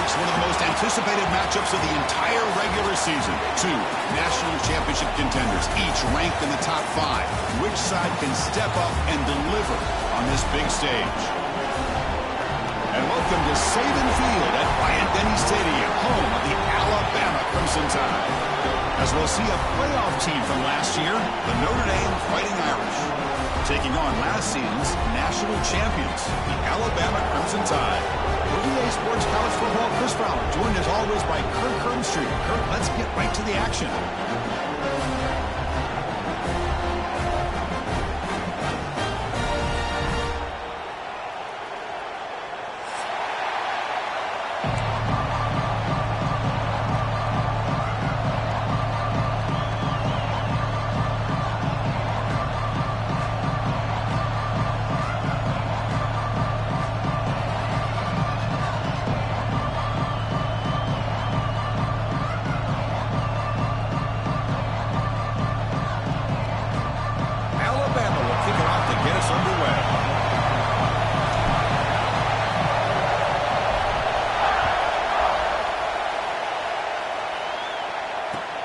folks, one of the most anticipated matchups of the entire regular season. Two national championship contenders, each ranked in the top 5. Which side can step up and deliver on this big stage? And welcome to Saban Field at Bryant-Denny Stadium, home of the Alabama Crimson Tide. As we'll see a playoff team from last year, the Notre Dame Fighting Irish, taking on last season's national champions, the Alabama Crimson Tide. We're EA Sports College Football, Chris Fowler, joined as always by Kurt Kernstreet. Kurt, let's get right to the action.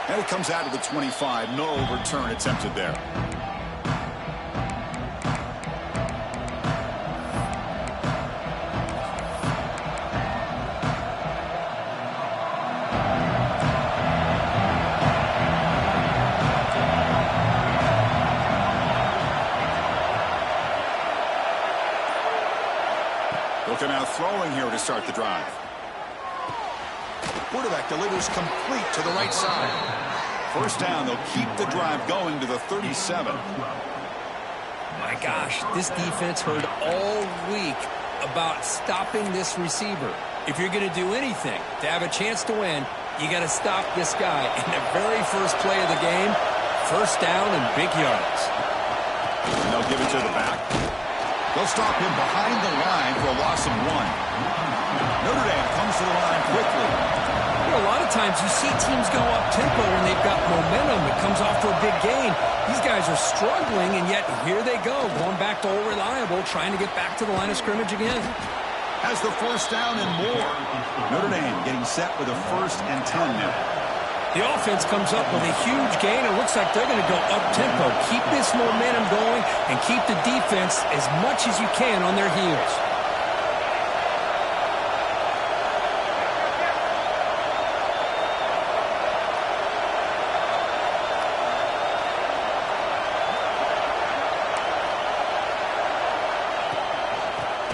And it comes out of the 25. No return attempted there. Looking out throwing here to start the drive. Quarterback delivers complete to the right side. First down, they'll keep the drive going to the 37. My gosh, this defense heard all week about stopping this receiver. If you're going to do anything to have a chance to win, you got to stop this guy. In the very first play of the game, first down and big yards. And they'll give it to the back. They'll stop him behind the line for a loss of 1. Notre Dame comes to the line quickly. You know, a lot of times you see teams go up-tempo when they've got momentum. It comes off for a big gain. These guys are struggling, and yet here they go, going back to old reliable, trying to get back to the line of scrimmage again. Has the first down and more. Notre Dame getting set with a 1st and 10 now. The offense comes up with a huge gain. It looks like they're going to go up-tempo. Keep this momentum going and keep the defense as much as you can on their heels.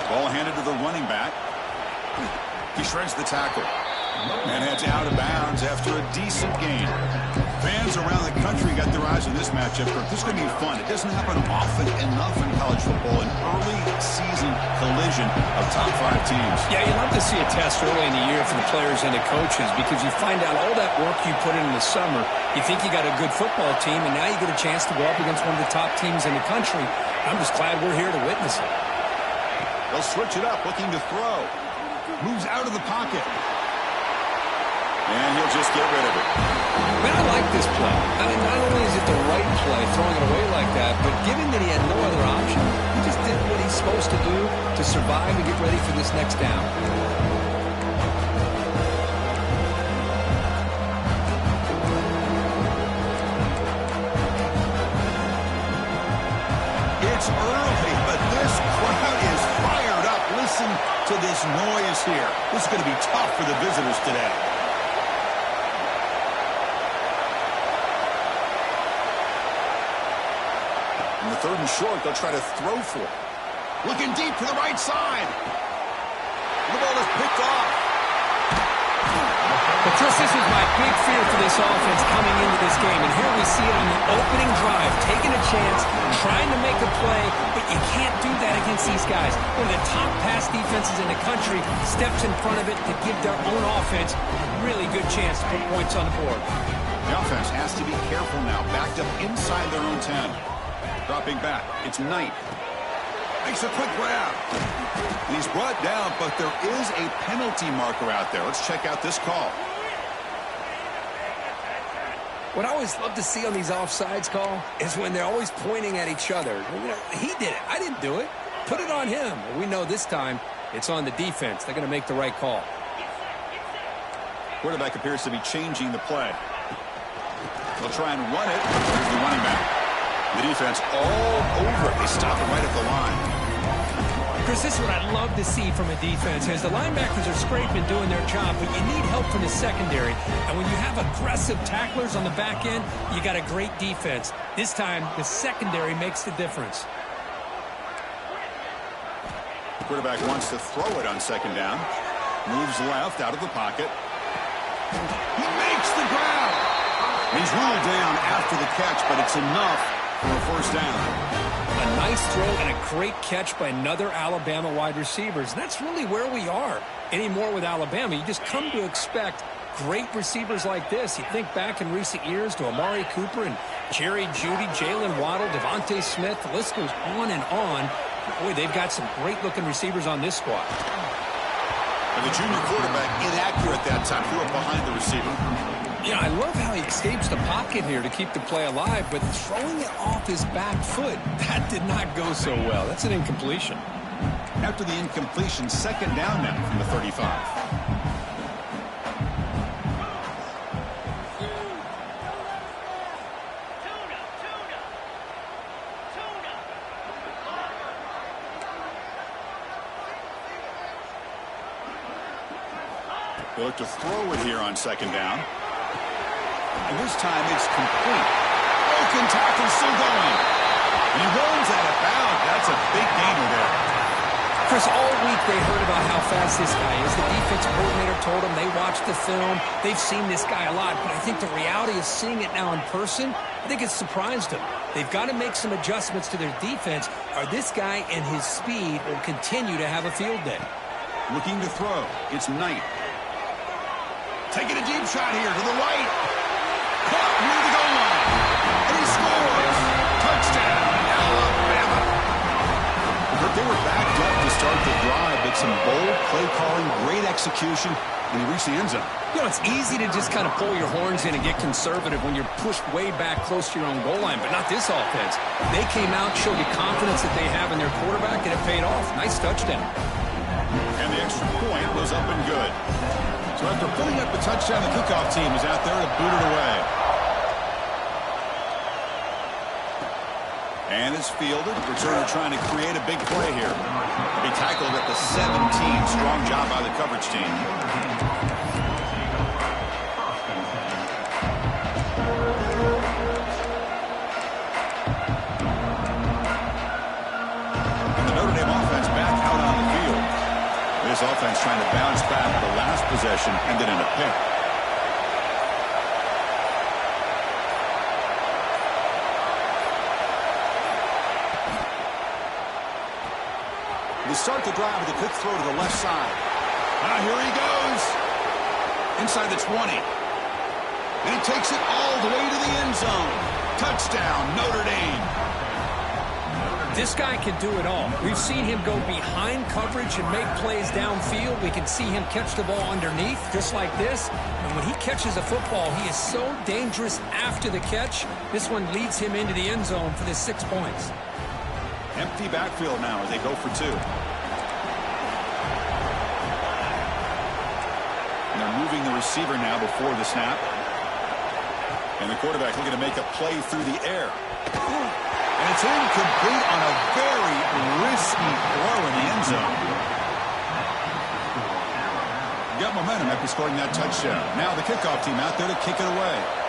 Ball handed to the running back. He shreds the tackle and heads out of bounds after a decent gain. Fans around the country got their eyes on this matchup. This is going to be fun. It doesn't happen often enough in college football, an early season collision of top 5 teams. Yeah, you love to see a test early in the year for the players and the coaches because you find out all that work you put in the summer. You think you got a good football team, and now you get a chance to go up against one of the top teams in the country. I'm just glad we're here to witness it. They'll switch it up, looking to throw. Moves out of the pocket. And he'll just get rid of it. Man, I like this play. I mean, not only is it the right play, throwing it away like that, but given that he had no other option, he just did what he's supposed to do to survive and get ready for this next down. It's early, but this crowd is fired up. Listen to this noise here. This is going to be tough for the visitors today. In the 3rd and short, they'll try to throw for it. Looking deep to the right side. The ball is picked off. But Chris, this was my big fear for this offense coming into this game. And here we see it on the opening drive, taking a chance, trying to make a play, but you can't do that against these guys. One of the top pass defenses in the country steps in front of it to give their own offense a really good chance to put points on the board. The offense has to be careful now, backed up inside their own 10. Dropping back, it's Knight. Makes a quick grab. And he's brought down, but there is a penalty marker out there. Let's check out this call. What I always love to see on these offsides call is when they're always pointing at each other. You know, he did it. I didn't do it. Put it on him. Well, we know this time it's on the defense. They're going to make the right call. Quarterback appears to be changing the play. They'll try and run it. Here's the running back. The defense all over it. They stop it right at the line. Chris, this is what I love to see from a defense, as the linebackers are scraping, doing their job, but you need help from the secondary. And when you have aggressive tacklers on the back end, you got a great defense. This time, the secondary makes the difference. The quarterback wants to throw it on second down. Moves left out of the pocket. He makes the grab. He's ruled down after the catch, but it's enough for a first down. A nice throw and a great catch by another Alabama wide receivers. And that's really where we are anymore with Alabama. You just come to expect great receivers like this. You think back in recent years to Amari Cooper and Jerry Jeudy, Jalen Waddle, Devontae Smith. The list goes on and on. Boy, they've got some great-looking receivers on this squad. And the junior quarterback inaccurate that time, threw it behind the receiver. Yeah, I love how he escapes the pocket here to keep the play alive, but throwing it off his back foot, that did not go so well. That's an incompletion. After the incompletion, second down now from the 35. They look to throw it here on second down. And this time it's complete. Broken tackle still going. And he runs out of bounds. That's a big gainer there. Chris, all week they heard about how fast this guy is. The defense coordinator told them they watched the film. They've seen this guy a lot. But I think the reality of seeing it now in person, I think it's surprised them. They've got to make some adjustments to their defense, or this guy and his speed will continue to have a field day. Looking to throw. It's Knight. Taking a deep shot here to the right. Caught near the goal line. And he scores. Touchdown, Alabama. But they were backed up to start the drive, but some bold play calling, great execution, and he reached the end zone. You know, it's easy to just kind of pull your horns in and get conservative when you're pushed way back close to your own goal line, but not this offense. They came out, showed the confidence that they have in their quarterback, and it paid off. Nice touchdown. And the extra point was up and good. So after putting up the touchdown, the kickoff team is out there to boot it away. And it's fielded. Returner trying to create a big play here. He tackled at the 17. Strong job by the coverage team. And the Notre Dame offense back out on the field. This offense trying to bounce back the last possession and then in a pick. They start the drive with a quick throw to the left side. Now here he goes. Inside the 20. And he takes it all the way to the end zone. Touchdown, Notre Dame. This guy can do it all. We've seen him go behind coverage and make plays downfield. We can see him catch the ball underneath, just like this. And when he catches a football, he is so dangerous after the catch. This one leads him into the end zone for the 6 points. Empty backfield now as they go for two. And they're moving the receiver now before the snap. And the quarterback looking to make a play through the air. And it's incomplete on a very risky throw in the end zone. Got momentum after scoring that touchdown. Now the kickoff team out there to kick it away.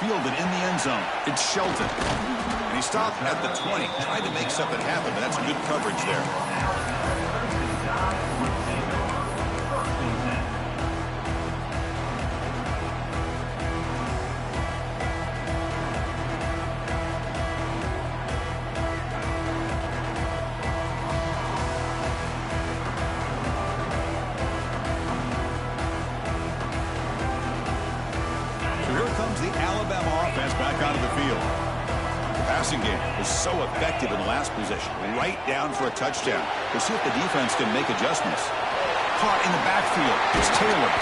Fielded in the end zone. It's Shelton. And he stopped at the 20. Tried to make something happen, but that's good coverage there. passing game was so effective in the last possession. Right down for a touchdown. We'll see if the defense can make adjustments. Caught in the backfield. It's Taylor.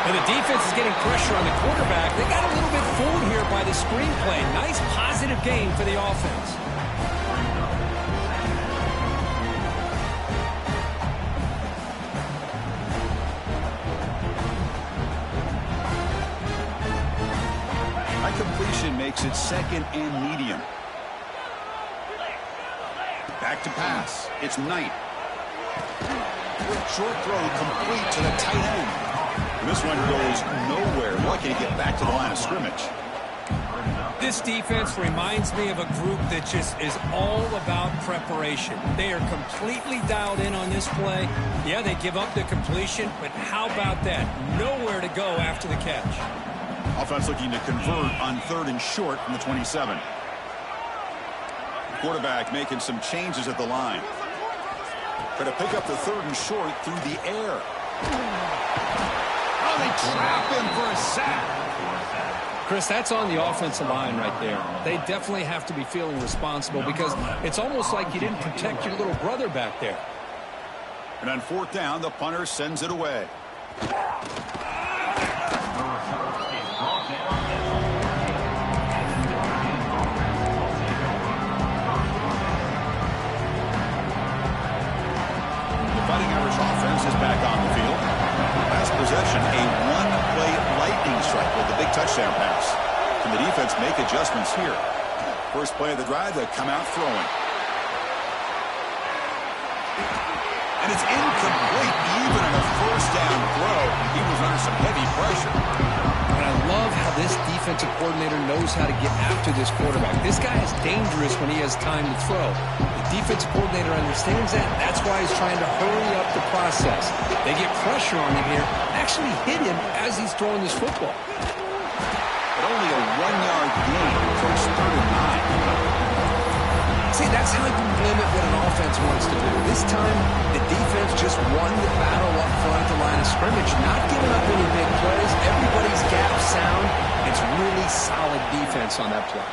And the defense is getting pressure on the quarterback. They got a little bit fooled here by the screenplay. Nice positive game for the offense. High completion makes it second and medium. Back to pass. It's Knight. Short throw complete to the tight end. And this one goes nowhere. Lucky to get back to the line of scrimmage. This defense reminds me of a group that just is all about preparation. They are completely dialed in on this play. Yeah, they give up the completion, but how about that? Nowhere to go after the catch. Offense looking to convert on 3rd and short from the 27. Quarterback making some changes at the line. Try to pick up the 3rd and short through the air. Oh, they trap him for a sack. Chris, that's on the offensive line right there. They definitely have to be feeling responsible because it's almost like you didn't protect your little brother back there. And on 4th down, the punter sends it away. Fighting Irish offense is back on the field. Last possession, a one-play lightning strike with a big touchdown pass. Can the defense make adjustments here? First play of the drive, they come out throwing. And it's incomplete. Even on a 1st down throw, he was under some heavy pressure. And I love how this defensive coordinator knows how to get after this quarterback. This guy is dangerous when he has time to throw. The defensive coordinator understands that. That's why he's trying to hurry up the process. They get pressure on him here, actually hit him as he's throwing this football. But only a 1-yard gain for his 3rd and 9. See, that's how you limit what an offense wants to do. This time, the defense just won the battle up front at the line of scrimmage, not giving up any big plays. Everybody's gap sound. It's really solid defense on that play.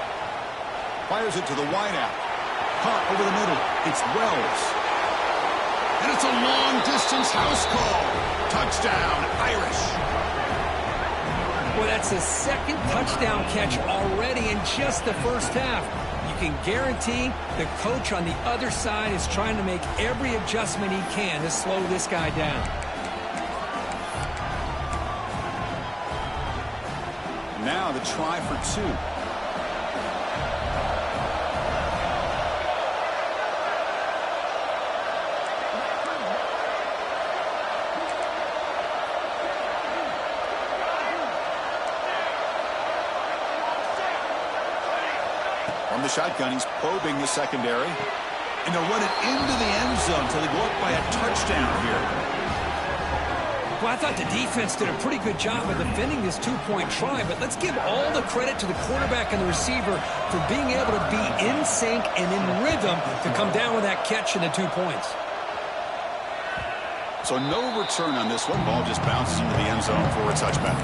Fires it to the wideout. Caught over the middle. It's Wells. And it's a long-distance house call. Touchdown, Irish. Well, that's the 2nd touchdown catch already in just the first half. You can guarantee the coach on the other side is trying to make every adjustment he can to slow this guy down. Now the try for 2. From the shotgun, he's probing the secondary. And they'll run it into the end zone until they go up by a touchdown here. Well, I thought the defense did a pretty good job of defending this 2-point try, but let's give all the credit to the quarterback and the receiver for being able to be in sync and in rhythm to come down with that catch and the 2 points. So no return on this one. Ball just bounces into the end zone for a touchback.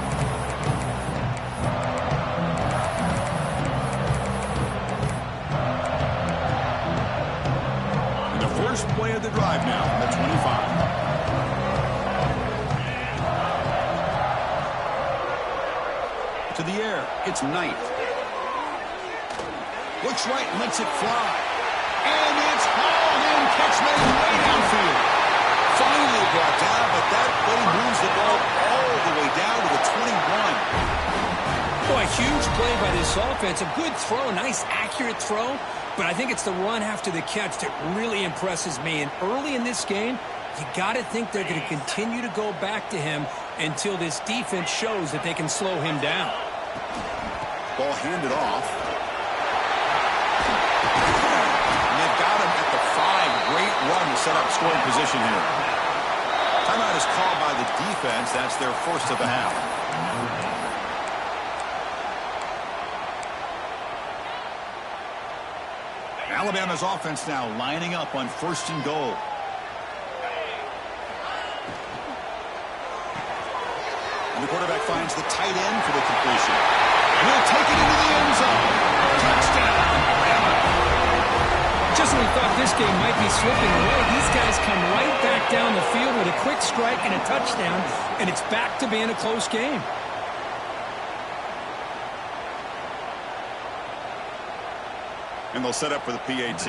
First play of the drive now from the 25. To the air, it's Knight. Looks right, lets it fly. And it's hauled in, catch made way downfield. Finally brought down, but that play moves the ball all the way down to the 21. Boy, a huge play by this offense. A good throw, nice accurate throw. But I think it's the run after the catch that really impresses me. And early in this game, you got to think they're going to continue to go back to him until this defense shows that they can slow him down. Ball handed off. And they've got him at the 5. Great run to set up scoring position here. Timeout is called by the defense. That's their first of the half. Alabama's offense now lining up on 1st and goal. And the quarterback finds the tight end for the completion. And he'll take it into the end zone. Touchdown, thought this game might be slipping away. These guys come right back down the field with a quick strike and a touchdown, and it's back to being a close game. And they'll set up for the PAT.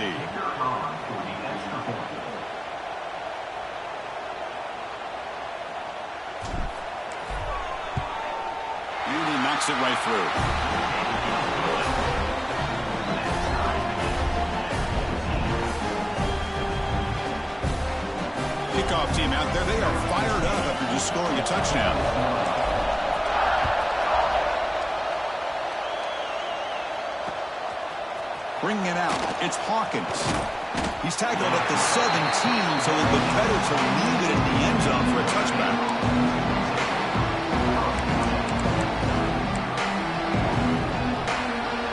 And he knocks it right through. Kickoff team out there. They are fired up after just scoring a touchdown. Bringing it out, it's Hawkins. He's tackled at the 17, so it'll be better to leave it in the end zone for a touchback.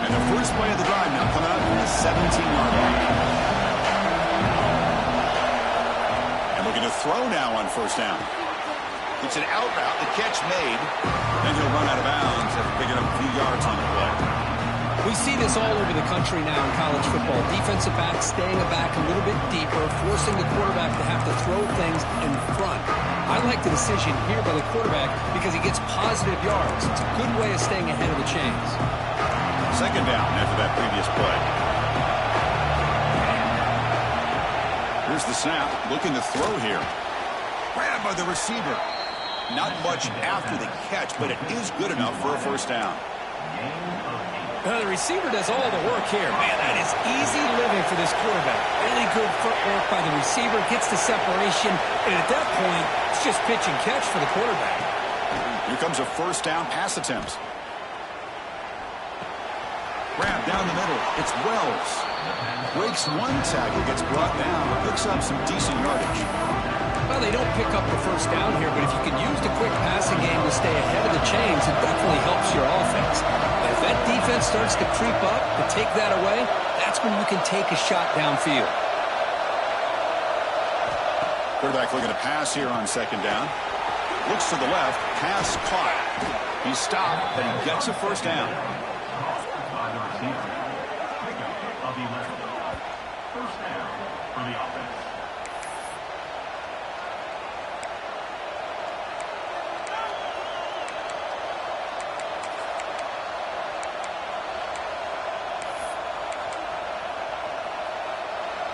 And the first play of the drive now coming out from the 17-yard line. And looking to throw now on first down. It's an out route, the catch made. Then he'll run out of bounds after picking up a few yards on the play. We see this all over the country now in college football. Defensive backs staying back a little bit deeper, forcing the quarterback to have to throw things in front. I like the decision here by the quarterback because he gets positive yards. It's a good way of staying ahead of the chains. Second down after that previous play. Here's the snap, looking to throw here. Grabbed by the receiver. Not much after the catch, but it is good enough for a first down. The receiver does all the work here. Man, that is easy living for this quarterback. Really good footwork by the receiver, gets the separation, and at that point, it's just pitch and catch for the quarterback. Here comes a first down pass attempt. Grab down the middle. It's Wells. Breaks one tackle, gets brought down, picks up some decent yardage. Well, they don't pick up the first down here, but if you can use the quick passing game to stay ahead of the chains, it definitely helps your offense. But if that defense starts to creep up, to take that away, that's when you can take a shot downfield. Quarterback looking to pass here on second down. Looks to the left, pass caught. He's stopped, but he gets a first down. First down for the offense.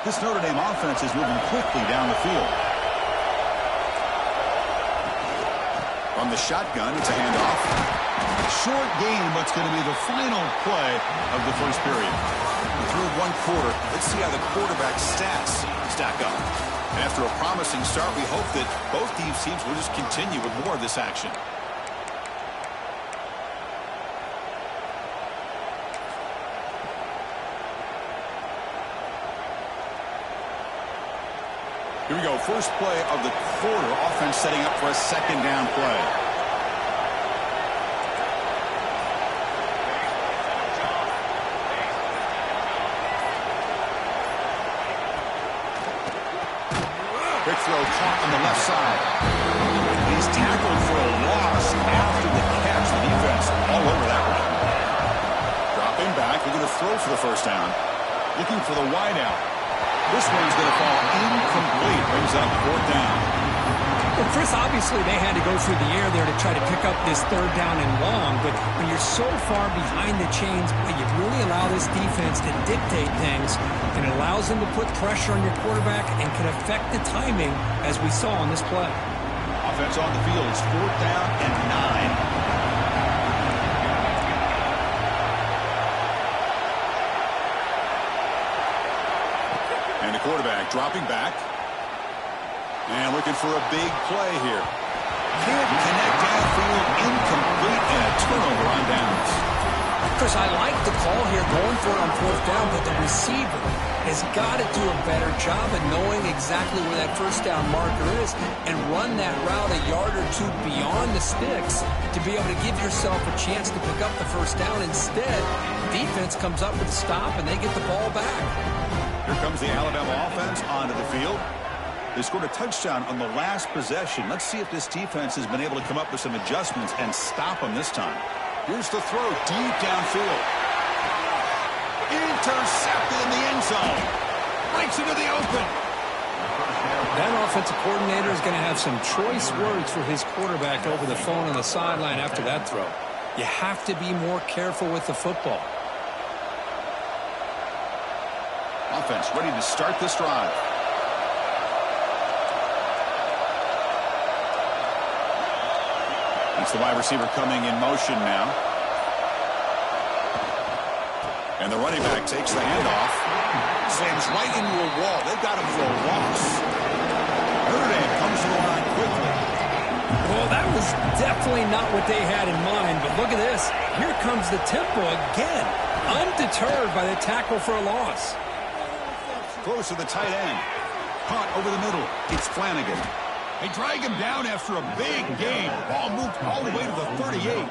This Notre Dame offense is moving quickly down the field. From the shotgun, it's a handoff. Short game, but it's going to be the final play of the first period. Through one quarter, let's see how the quarterback's stats stack up. And after a promising start, we hope that both these teams will just continue with more of this action. Here we go, first play of the quarter. Offense setting up for a second down play. Quick throw caught on the left side. He's tackled for a loss after the catch. The defense all over that one. Dropping back, looking to throw for the first down. Looking for the wideout. This one's going to fall incomplete. Brings up fourth down. Well, Chris, obviously they had to go through the air there to try to pick up this third down and long, but when you're so far behind the chains, you really allow this defense to dictate things, and it allows them to put pressure on your quarterback and can affect the timing, as we saw on this play. Offense on the field. It's fourth down and 9. And the quarterback dropping back. And looking for a big play here. Can't connect downfield, incomplete, and a turnover on downs. Chris, I like the call here going for it on fourth down, but the receiver has got to do a better job of knowing exactly where that first down marker is and run that route a yard or two beyond the sticks to be able to give yourself a chance to pick up the first down. Instead, defense comes up with a stop, and they get the ball back. Here comes the Alabama offense onto the field. They scored a touchdown on the last possession. Let's see if this defense has been able to come up with some adjustments and stop them this time. Here's the throw deep downfield. Intercepted in the end zone. Great gets into the open. That offensive coordinator is going to have some choice words for his quarterback over the phone on the sideline after that throw. You have to be more careful with the football. Offense ready to start this drive. It's the wide receiver coming in motion now. And the running back takes the handoff. Slams right into a wall. They've got him for a loss. Hurricane comes to the line quickly. Well, that was definitely not what they had in mind, but look at this. Here comes the tempo again. Undeterred by the tackle for a loss. Close to the tight end. Caught over the middle. It's Flanagan. They drag him down after a big gain. Ball moved all the way to the 38.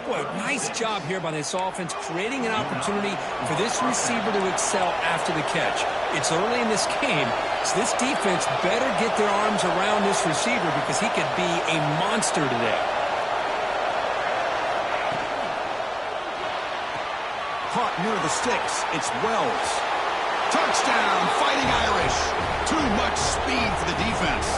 Boy, nice job here by this offense, creating an opportunity for this receiver to excel after the catch. It's early in this game, so this defense better get their arms around this receiver because he could be a monster today. Caught near the sticks. It's Wells. Touchdown, Fighting Irish. Too much speed for the defense.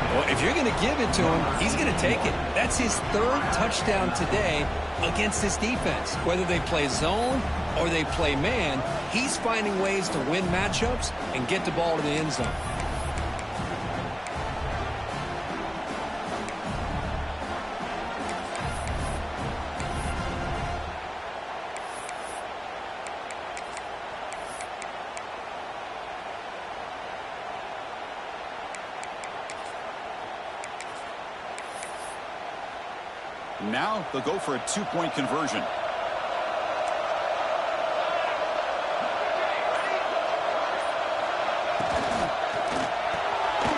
Well, if you're going to give it to him, he's going to take it. That's his third touchdown today against this defense. Whether they play zone or they play man, he's finding ways to win matchups and get the ball to the end zone. Now they'll go for a two-point conversion.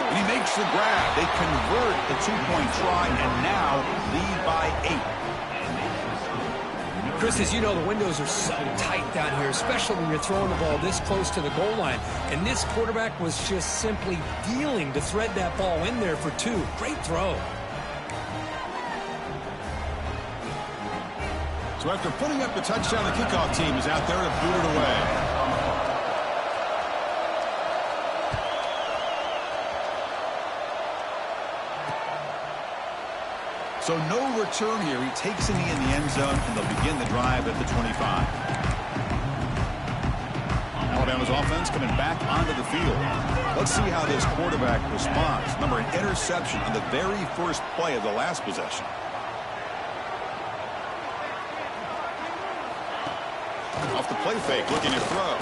And he makes the grab. They convert the two-point try and now lead by 8. Chris, as you know, the windows are so tight down here, especially when you're throwing the ball this close to the goal line. And this quarterback was just simply dealing to thread that ball in there for 2. Great throw. So after putting up the touchdown, the kickoff team is out there to boot it away. So no return here. He takes it in the end zone, and they'll begin the drive at the 25. Alabama's offense coming back onto the field. Let's see how this quarterback responds. Remember, an interception on the very first play of the last possession. Off the play fake, looking to throw.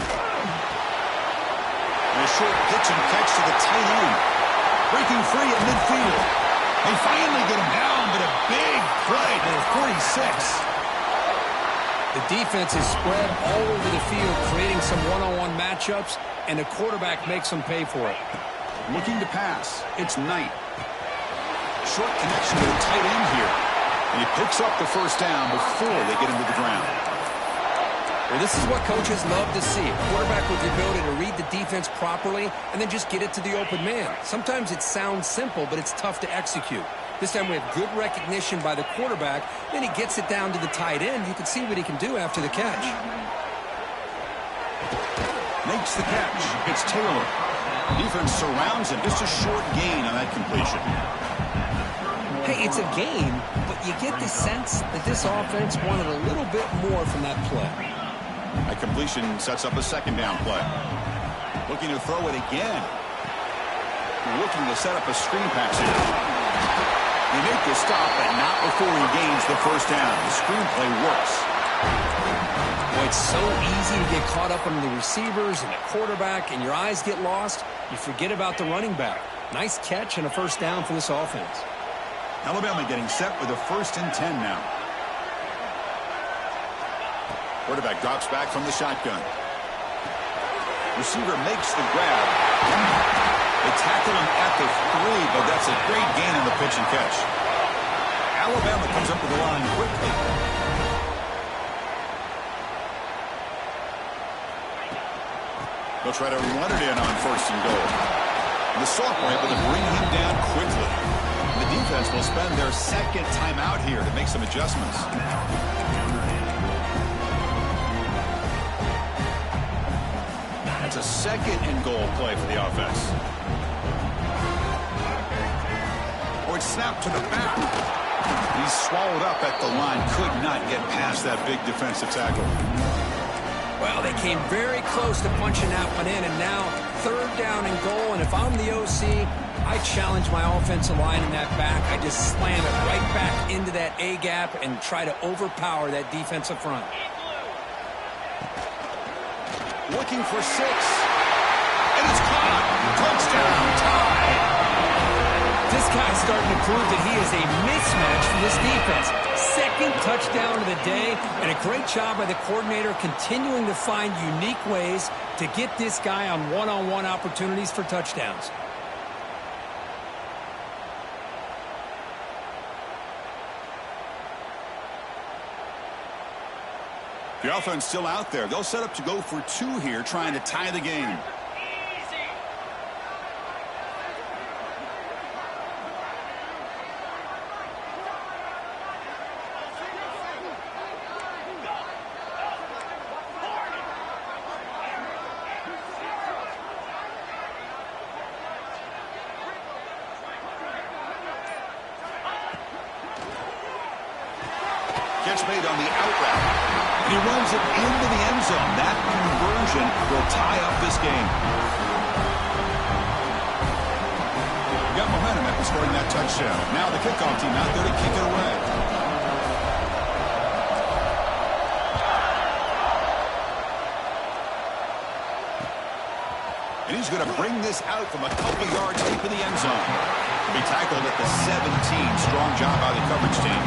And a short pitch and catch to the tight end. Breaking free at midfield. They finally get him down, but a big play to the 46. The defense is spread all over the field, creating some one-on-one matchups, and the quarterback makes them pay for it. Looking to pass. It's Knight. Short connection to the tight end here. And he picks up the first down before they get him to the ground. Well, this is what coaches love to see. A quarterback with the ability to read the defense properly and then just get it to the open man. Sometimes it sounds simple, but it's tough to execute. This time we have good recognition by the quarterback. Then he gets it down to the tight end. You can see what he can do after the catch. Makes the catch. It's Taylor. Defense surrounds him. Just a short gain on that completion. Hey, it's a gain, but you get the sense that this offense wanted a little bit more from that play. That completion sets up a second down play. Looking to throw it again. Looking to set up a screen pass here. They make the stop, but not before he gains the first down. The screenplay works. Boy, it's so easy to get caught up on the receivers and the quarterback, and your eyes get lost. You forget about the running back. Nice catch and a first down for this offense. Alabama getting set with a 1st and 10 now. Quarterback drops back from the shotgun. Receiver makes the grab. They tackle him at the 3, but that's a great gain on the pitch and catch. Alabama comes up to the line quickly. They'll try to run it in on 1st and goal. And the sophomore able to bring him down quickly. The defense will spend their second timeout here to make some adjustments. That's a second and goal play for the offense. Oh, it's snapped to the back. He's swallowed up at the line. Could not get past that big defensive tackle. Well, they came very close to punching that one in, and now third down and goal. And if I'm the OC, I challenge my offensive line in that back. I just slam it right back into that A gap and try to overpower that defensive front. Looking for 6. And it's caught. Touchdown. Tie. This guy's starting to prove that he is a mismatch for this defense. Second touchdown of the day, and a great job by the coordinator continuing to find unique ways to get this guy on one-on-one opportunities for touchdowns. The offense still out there. They'll set up to go for 2 here, trying to tie the game. Catch made on the out route. He runs it into the end zone. That conversion will tie up this game. Got momentum after scoring that touchdown. Now the kickoff team out there to kick it away. And he's going to bring this out from a couple yards deep in the end zone. He'll be tackled at the 17. Strong job by the coverage team.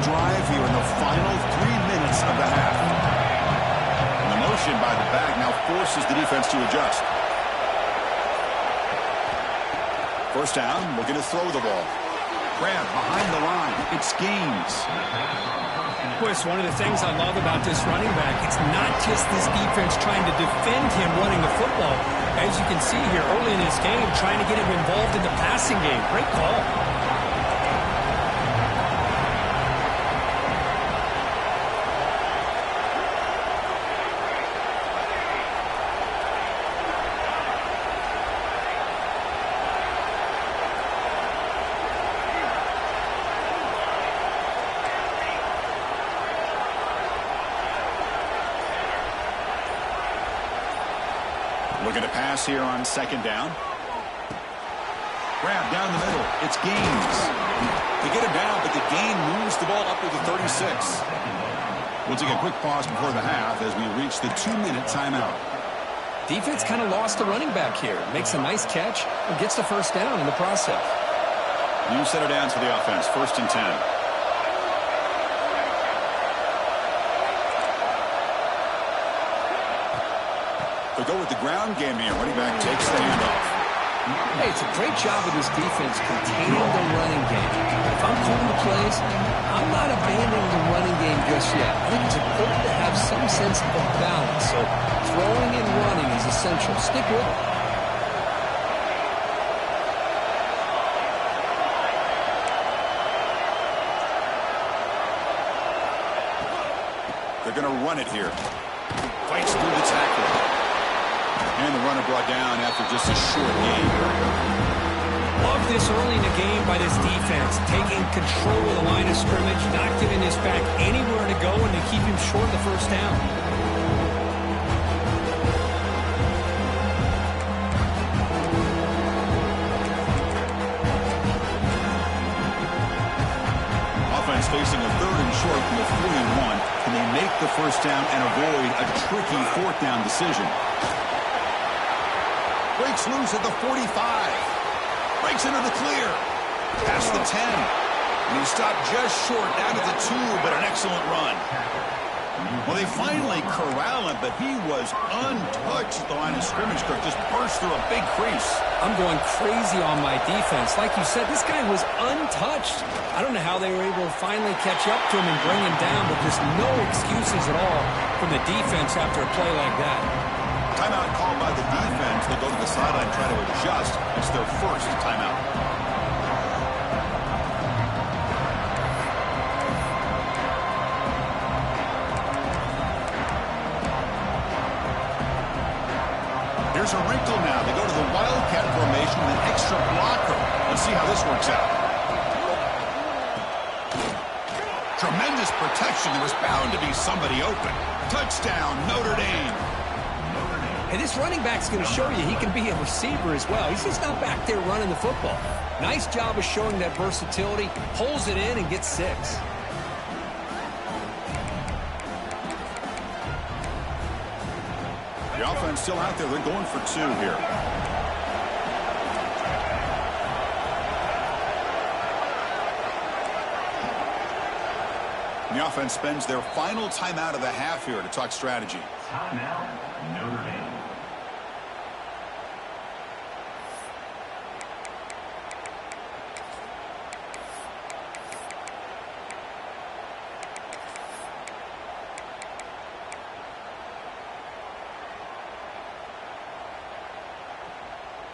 Drive here in the final 3 minutes of the half. And the motion by the back now forces the defense to adjust. First down, looking to throw the ball. Grab behind the line. It's Gaines. Boy, it's one of the things I love about this running back. It's not just this defense trying to defend him running the football. As you can see here early in this game, trying to get him involved in the passing game. Great call. Looking to pass here on second down. Grab down the middle. It's Gaines. They get him down, but the gain moves the ball up to the 36. We'll take a quick pause before the half as we reach the 2-minute timeout. Defense kind of lost the running back here. Makes a nice catch and gets the first down in the process. New set of downs for the offense. 1st and 10. They go with the ground game here. Running back takes the handoff. Hey, it's a great job of this defense containing the running game. If I'm calling the plays, I'm not abandoning the running game just yet. I think it's important to have some sense of balance. So throwing and running is essential. Stick with it. They're going to run it here. Fights through the tackle. And the runner brought down after just a short gain. Love this early in the game by this defense. Taking control of the line of scrimmage, not giving this back anywhere to go, and to keep him short of the first down. Offense facing a 3rd and short from the 41. Can they make the first down and avoid a tricky 4th down decision? Breaks loose at the 45. Breaks into the clear. Past the 10. And he stopped just short down to the 2, but an excellent run. Well, they finally corral him, but he was untouched at the line of scrimmage. Kirk just burst through a big crease. I'm going crazy on my defense. Like you said, this guy was untouched. I don't know how they were able to finally catch up to him and bring him down, but there's no excuses at all from the defense after a play like that. Timeout called by the defense. They'll go to the sideline, try to adjust. It's their first timeout. works out. Tremendous protection. There was bound to be somebody open. Touchdown, Notre Dame. And this running back's going to show you he can be a receiver as well. He's just not back there running the football. Nice job of showing that versatility. Pulls it in and gets 6. The offense still out there. They're going for 2 here. And the offense spends their final timeout of the half here to talk strategy. Timeout, Notre Dame.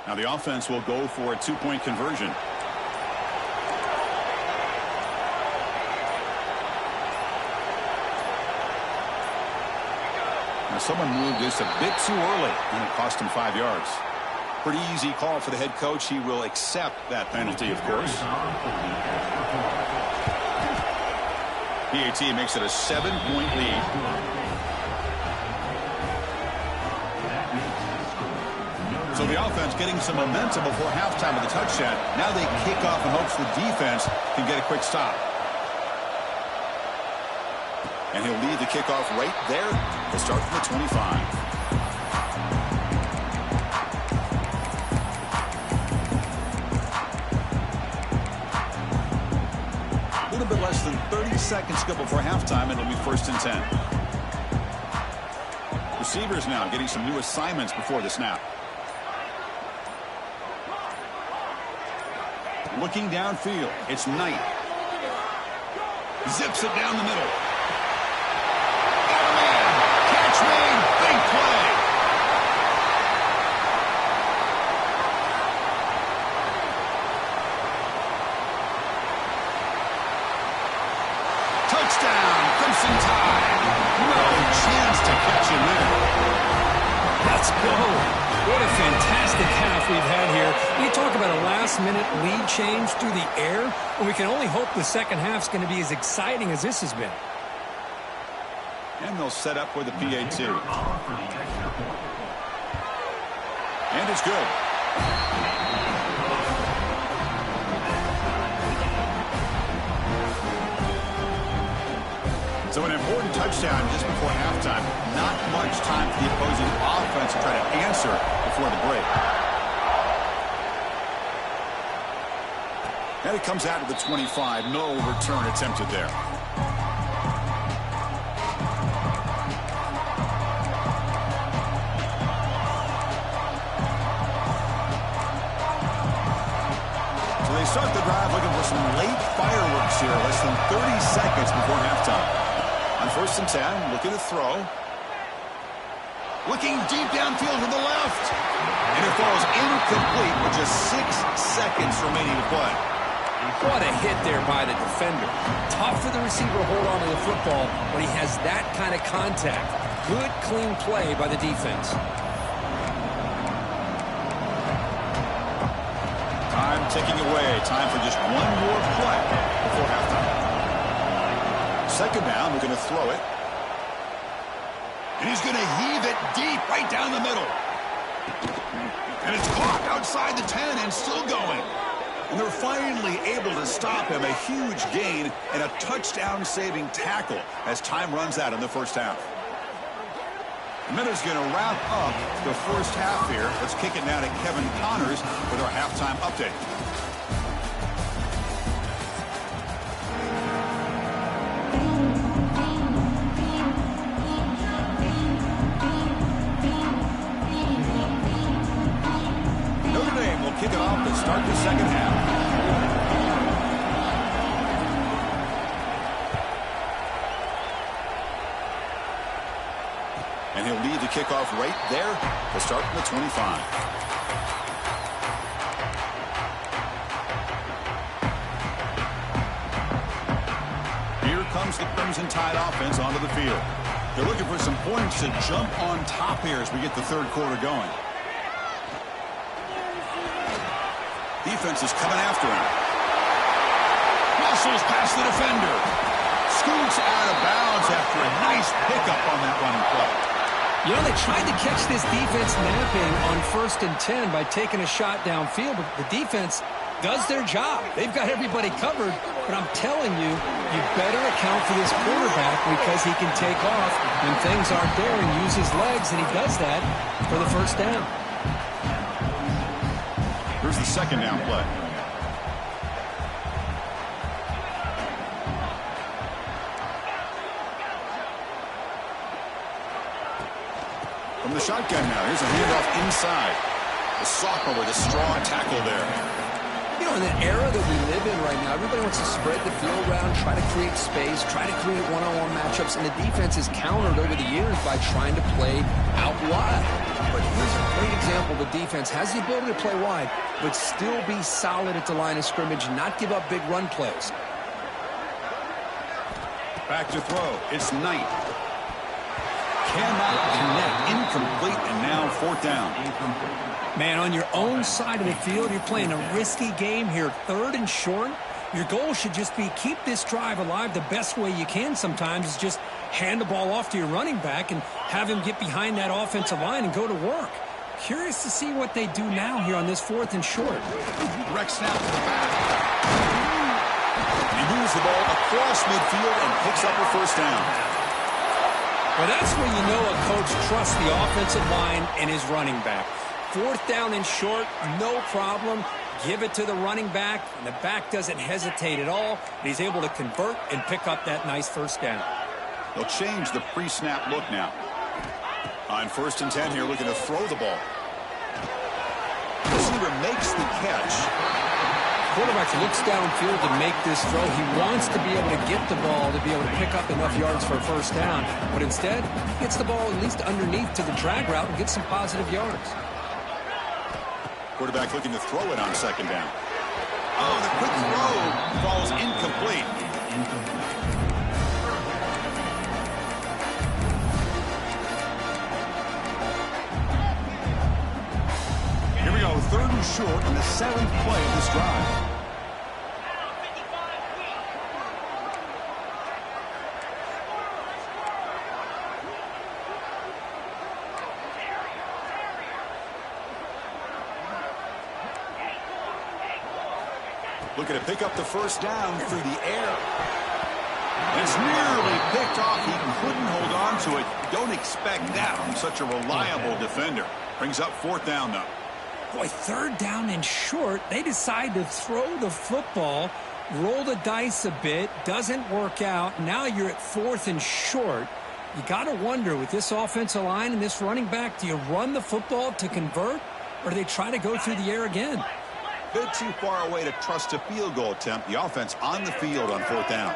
Now the offense will go for a 2-point conversion. Now someone moved this a bit too early, and it cost him 5 yards. Pretty easy call for the head coach. He will accept that penalty, of course. PAT makes it a 7-point lead. So the offense getting some momentum before halftime with the touchdown. Now they kick off in hopes the defense can get a quick stop. And he'll lead the kickoff right there. He'll start from the 25. A little bit less than 30 seconds to go before halftime, and it'll be 1st and 10. Receivers now getting some new assignments before the snap. Looking downfield, it's Knight. Zips it down the middle. Got a man. Catch made. Big play. Touchdown, Crimson Tide. No chance to catch him there. Let's go. What a fantastic half we've had here. You talk about a last-minute lead change through the air, and we can only hope the second half's going to be as exciting as this has been. And they'll set up for the PA2. And it's good. So an important touchdown just before halftime. Not much time for the opposing offense to try to answer before the break. And it comes out to the 25. No return attempted there. So they start the drive looking for some late fireworks here. Less than 30 seconds before halftime. On 1st and 10, looking to throw. Looking deep downfield to the left. And it falls incomplete with just 6 seconds remaining to play. What a hit there by the defender. Tough for the receiver to hold on to the football when he has that kind of contact. Good, clean play by the defense. Time ticking away. Time for just one more play before halftime. 2nd down, we're going to throw it. And he's going to heave it deep right down the middle. And it's caught outside the 10 and still going. And they're finally able to stop him. A huge gain and a touchdown-saving tackle as time runs out in the 1st half. The minute's going to wrap up the 1st half here. Let's kick it now to Kevin Connors with our halftime update. Kick it off to start the 2nd half. And he'll lead the kickoff right there to start from the 25. Here comes the Crimson Tide offense onto the field. They're looking for some points to jump on top here as we get the 3rd quarter going. Defense is coming after him. Whistles past the defender. Scoots out of bounds after a nice pickup on that running play. You know, they tried to catch this defense napping on 1st and 10 by taking a shot downfield, but the defense does their job. They've got everybody covered, but I'm telling you, you better account for this quarterback because he can take off when things aren't there and use his legs, and he does that for the first down. Here's the second down play. From the shotgun now, here's a handoff inside. The sophomore with a strong tackle there. You know, in the era that we live in right now, everybody wants to spread the field around, try to create space, try to create one-on-one matchups, and the defense is countered over the years by trying to play out wide. But here's a great example. The defense has the ability to play wide, but still be solid at the line of scrimmage, not give up big run plays. Back to throw. It's Knight. Cannot connect. Incomplete, and now 4th down. Man, on your own side of the field, you're playing a risky game here. 3rd and short. Your goal should just be keep this drive alive the best way you can sometimes is just hand the ball off to your running back and have him get behind that offensive line and go to work. Curious to see what they do now here on this 4th and short. Direct snap to the back. He moves the ball across midfield and picks up a 1st down. Well, that's when you know a coach trusts the offensive line and his running back. 4th down and short, no problem. Give it to the running back, and the back doesn't hesitate at all. He's able to convert and pick up that nice 1st down. They'll change the pre-snap look now. On 1st and 10 here, looking to throw the ball. Receiver makes the catch. Quarterback looks downfield to make this throw. He wants to be able to get the ball to be able to pick up enough yards for a 1st down. But instead, he gets the ball at least underneath to the drag route and gets some positive yards. Quarterback looking to throw it on 2nd down. Oh, the quick throw falls incomplete. Here we go, 3rd and short on the 7th play of this drive. Looking to pick up the 1st down through the air. It's nearly picked off. He couldn't hold on to it. Don't expect that from such a reliable defender. Brings up 4th down, though. Boy, 3rd down and short. They decide to throw the football, roll the dice a bit, doesn't work out. Now you're at 4th and short. You got to wonder, with this offensive line and this running back, do you run the football to convert, or do they try to go through the air again? Bit too far away to trust a field goal attempt. The offense on the field on 4th down.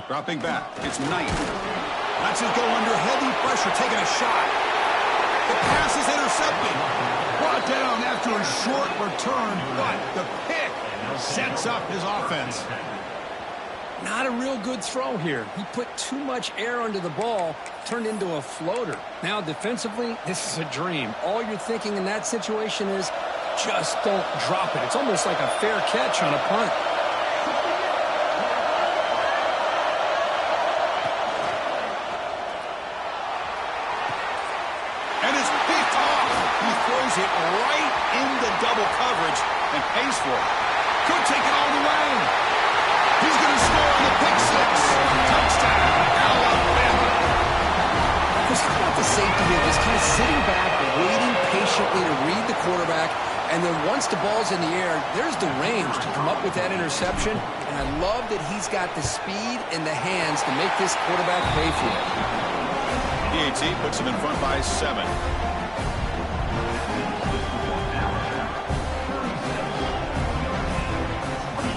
Dropping back, it's Knight. Lets it go under heavy pressure, taking a shot. The pass is intercepted. Brought down after a short return, but the pick sets up his offense. Not a real good throw here. He put too much air under the ball, turned into a floater. Now, defensively, this is a dream. All you're thinking in that situation is just don't drop it. It's almost like a fair catch on a punt. And it's picked off. He throws it right into double coverage and pays for it. Could take it all the way. He's going to score on the pick six. Touchdown, Alabama. Because how about the safety here, just kind of sitting back, waiting patiently to read the quarterback, and then once the ball's in the air, there's the range to come up with that interception, and I love that he's got the speed and the hands to make this quarterback pay for it. DAT puts him in front by 7.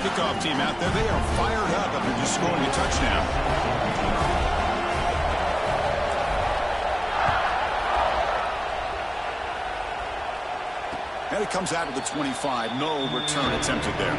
Kickoff team out there. They are fired up after just scoring a touchdown. And it comes out of the 25. No return attempted there.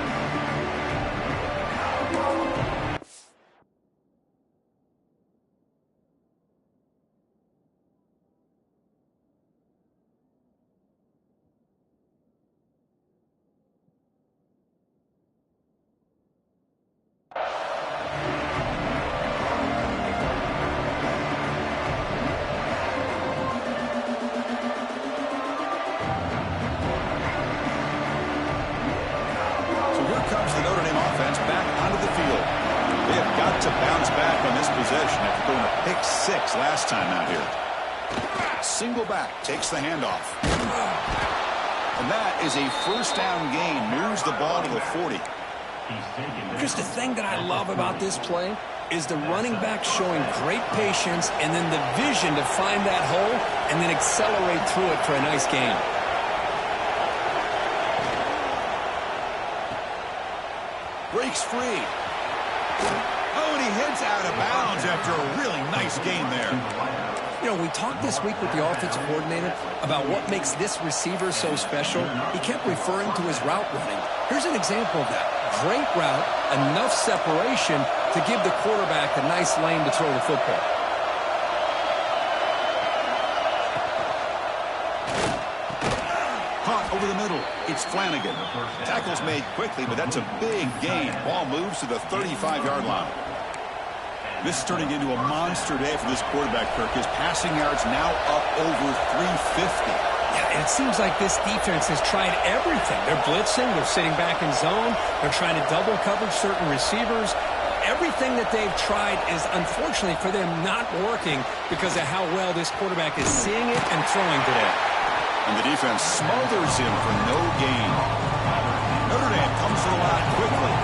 to bounce back on this possession after throwing a pick 6 last time out here. Single back, takes the handoff. And that is a first down gain. Moves the ball to the 40. Just the thing that I love about this play is the running back showing great patience and then the vision to find that hole and then accelerate through it for a nice gain. Breaks free. Oh, and he heads out of bounds after a really nice gain there. You know, we talked this week with the offensive coordinator about what makes this receiver so special. He kept referring to his route running. Here's an example of that. Great route, enough separation to give the quarterback a nice lane to throw the football. Caught over the middle. It's Flanagan. Tackle's made quickly, but that's a big gain. Ball moves to the 35-yard line. This is turning into a monster day for this quarterback, Kirk. His passing yards now up over 350. Yeah, and it seems like this defense has tried everything. They're blitzing. They're sitting back in zone. They're trying to double cover certain receivers. Everything that they've tried is, unfortunately for them, not working because of how well this quarterback is seeing it and throwing today. And the defense smothers him for no gain. Notre Dame comes to the line quickly.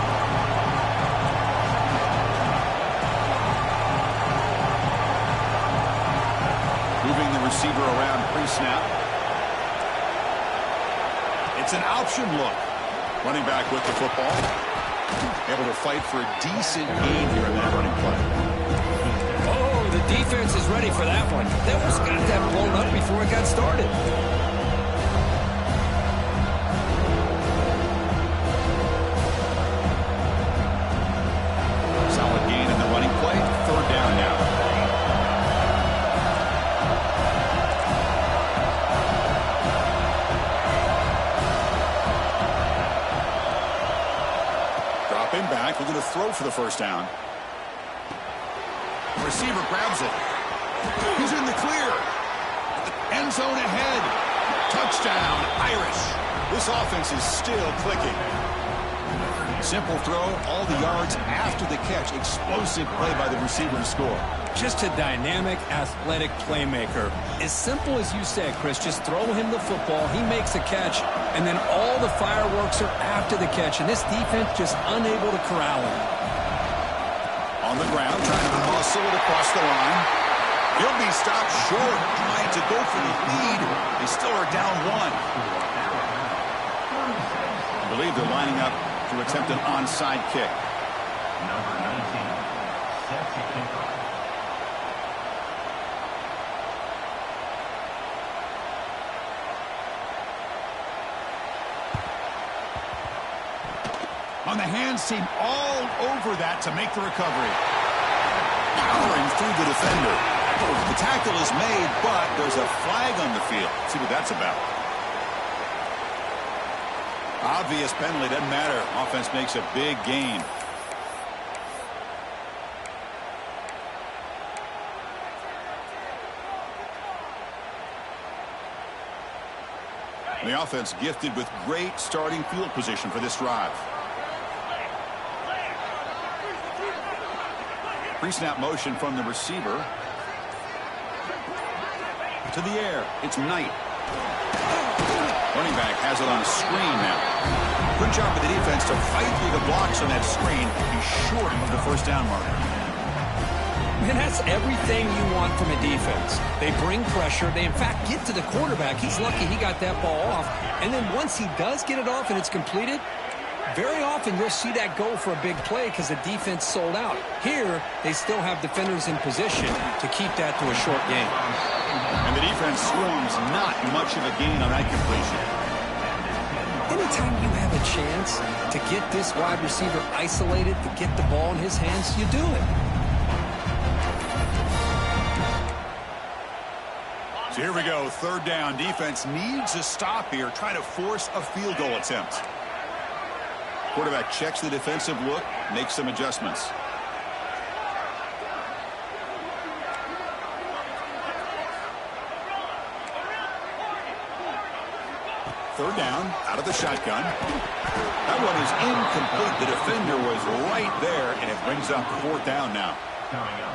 Moving the receiver around pre-snap. It's an option look. Running back with the football. Able to fight for a decent gain here in that running play. Oh, the defense is ready for that one. They almost got that blown up before it got started. Solid gain in the running play. Third down now. Dropping back, looking to throw for the first down. Receiver grabs it. He's in the clear. End zone ahead. Touchdown, Irish. This offense is still clicking. Simple throw, all the yards after the catch. Explosive play by the receiver to score. Just a dynamic, athletic playmaker. As simple as you said, Chris, just throw him the football, he makes a catch, and then all the fireworks are after the catch, and this defense just unable to corral him. On the ground, trying to muscle it across the line. He'll be stopped short, trying to go for the lead. They still are down one. I believe they're lining up to attempt an onside kick. Number 19 sets the kickoff. On the hands team all over that to make the recovery. Powering through the defender. The tackle is made, but there's a flag on the field. Let's see what that's about. Obvious penalty, doesn't matter. Offense makes a big gain. The offense gifted with great starting field position for this drive. Pre-snap motion from the receiver. To the air. It's Knight. Running back has it on a screen now. Good job by the defense to fight through the blocks on that screen. He's short of the first down mark. And that's everything you want from a defense. They bring pressure. They, in fact, get to the quarterback. He's lucky he got that ball off. And then once he does get it off and it's completed, very often you'll see that go for a big play because the defense sold out. Here, they still have defenders in position to keep that to a short gain. And the defense swarms not much of a gain on that completion. Anytime you have a chance to get this wide receiver isolated, to get the ball in his hands, you do it. So here we go, third down. Defense needs a stop here, trying to force a field goal attempt. Quarterback checks the defensive look, makes some adjustments. Third down, out of the shotgun. That one is incomplete. The defender was right right there, and it brings up 4th down now.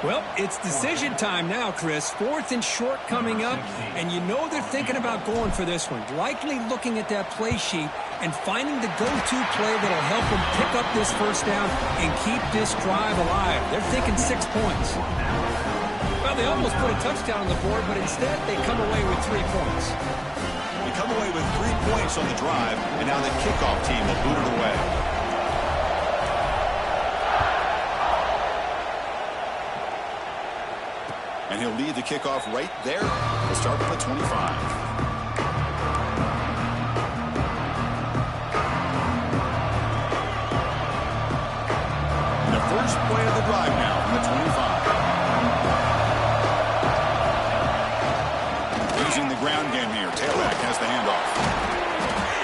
Well, it's decision time now, Chris. 4th and short coming up, and you know they're thinking about going for this one. Likely looking at that play sheet and finding the go-to play that'll help them pick up this first down and keep this drive alive. They're thinking 6 points. Well, they almost put a touchdown on the board, but instead they come away with 3 points. They come away with 3 points on the drive, and now the kickoff team will boot it away. And he'll lead the kickoff right there. We'll start with the 25. The first play of the drive now from the 25. Using the ground game here. Tailback has the handoff.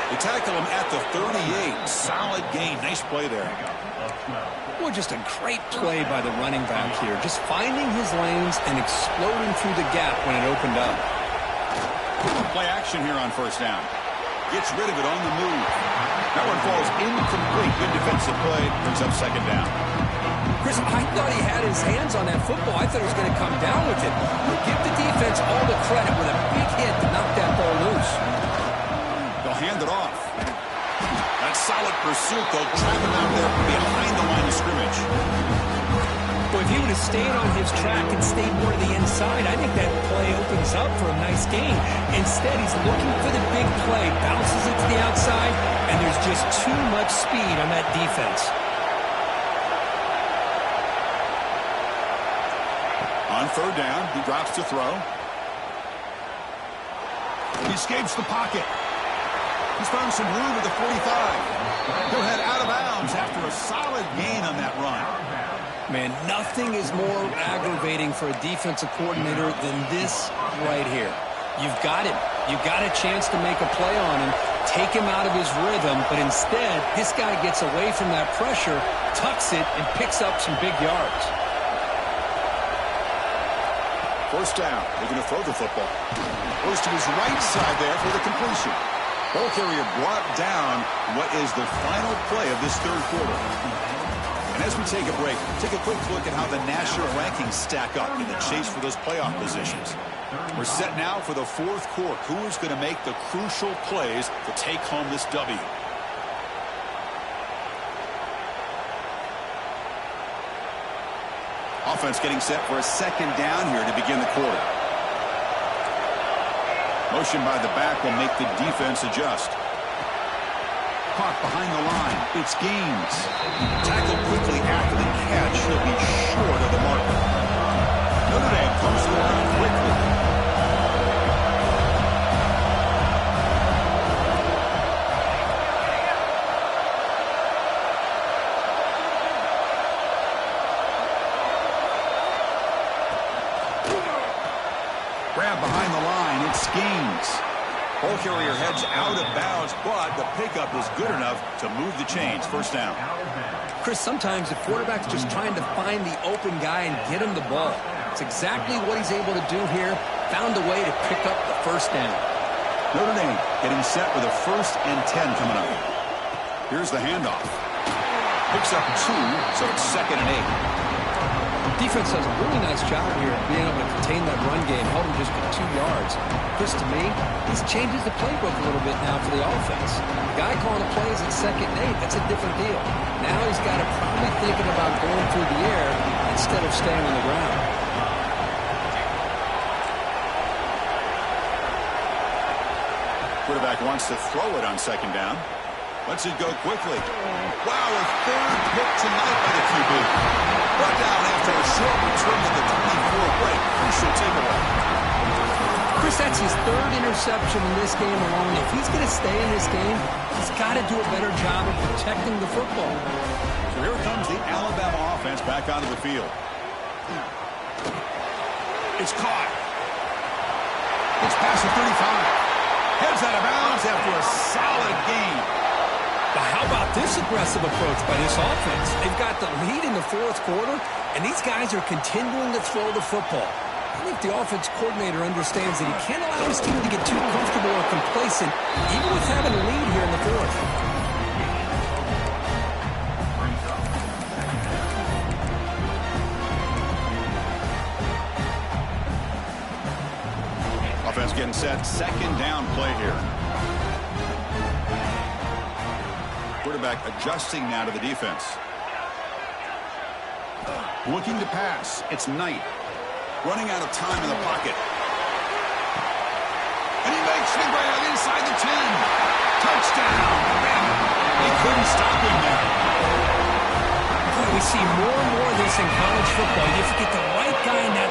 They tackle him at the 38. Solid gain. Nice play there. Well, just a great play by the running back here. Just finding his lanes and exploding through the gap when it opened up. Play action here on first down. Gets rid of it on the move. That one falls incomplete. Good defensive play. Brings up 2nd down. Chris, I thought he had his hands on that football. I thought he was going to come down with it. But give the defense all the credit with a big hit to knock that ball loose. They'll hand it off. That solid pursuit, though, trap him out there behind the line of scrimmage. Well, if he would have stayed on his track and stayed more to the inside, I think that play opens up for a nice gain. Instead, he's looking for the big play, bounces it to the outside, and there's just too much speed on that defense. On 3rd down, he drops to throw. He escapes the pocket. He's found some room at the 45. He'll head out of bounds after a solid gain on that run. Man, nothing is more aggravating for a defensive coordinator than this right here. You've got him. You've got a chance to make a play on him, take him out of his rhythm, but instead, this guy gets away from that pressure, tucks it, and picks up some big yards. First down. They're going to throw the football. Goes to his right side there for the completion. Ball carrier brought down what is the final play of this 3rd quarter. And as we take a break, take a quick look at how the national rankings stack up in the chase for those playoff positions. We're set now for the 4th quarter. Who is going to make the crucial plays to take home this W? Offense getting set for a 2nd down here to begin the quarter. Motion by the back will make the defense adjust. Caught behind the line. It's Gaines. Tackled quickly after the catch. He'll be short of the mark. Notre Dame comes to the line quickly. Grab behind the line. It's Gaines. Ball carrier heads out of bounds, but the pickup is good enough to move the chains. First down. Chris, sometimes the quarterback's just trying to find the open guy and get him the ball. It's exactly what he's able to do here. Found a way to pick up the first down. Notre Dame getting set with a 1st and 10 coming up. Here's the handoff. Picks up 2, so it's 2nd and 8. Defense does a really nice job here of being able to contain that run game, held him just for 2 yards. Chris, to me, this changes the playbook a little bit now for the offense. The guy calling the plays at 2nd and 8, that's a different deal. Now he's got to probably thinking about going through the air instead of staying on the ground. Quarterback wants to throw it on 2nd down. Lets it go quickly. Wow, a 3rd pick tonight by the QB. Brought down after a short return to the 24 break. Crucial takeaway. Chris, that's his 3rd interception in this game alone. If he's going to stay in this game, he's got to do a better job of protecting the football. So here comes the Alabama offense back onto the field. It's caught. It's past the 35. Heads out of bounds after a solid gain. But how about this aggressive approach by this offense? They've got the lead in the 4th quarter, and these guys are continuing to throw the football. I think the offense coordinator understands that he can't allow his team to get too comfortable or complacent, even with having a lead here in the 4th. Ball's getting set. Second down play here. Quarterback adjusting now to the defense. Looking to pass. It's Knight. Running out of time in the pocket. And he makes the grab inside the 10. Touchdown. They couldn't stop him there. We see more and more of this in college football. You have to get the right guy in that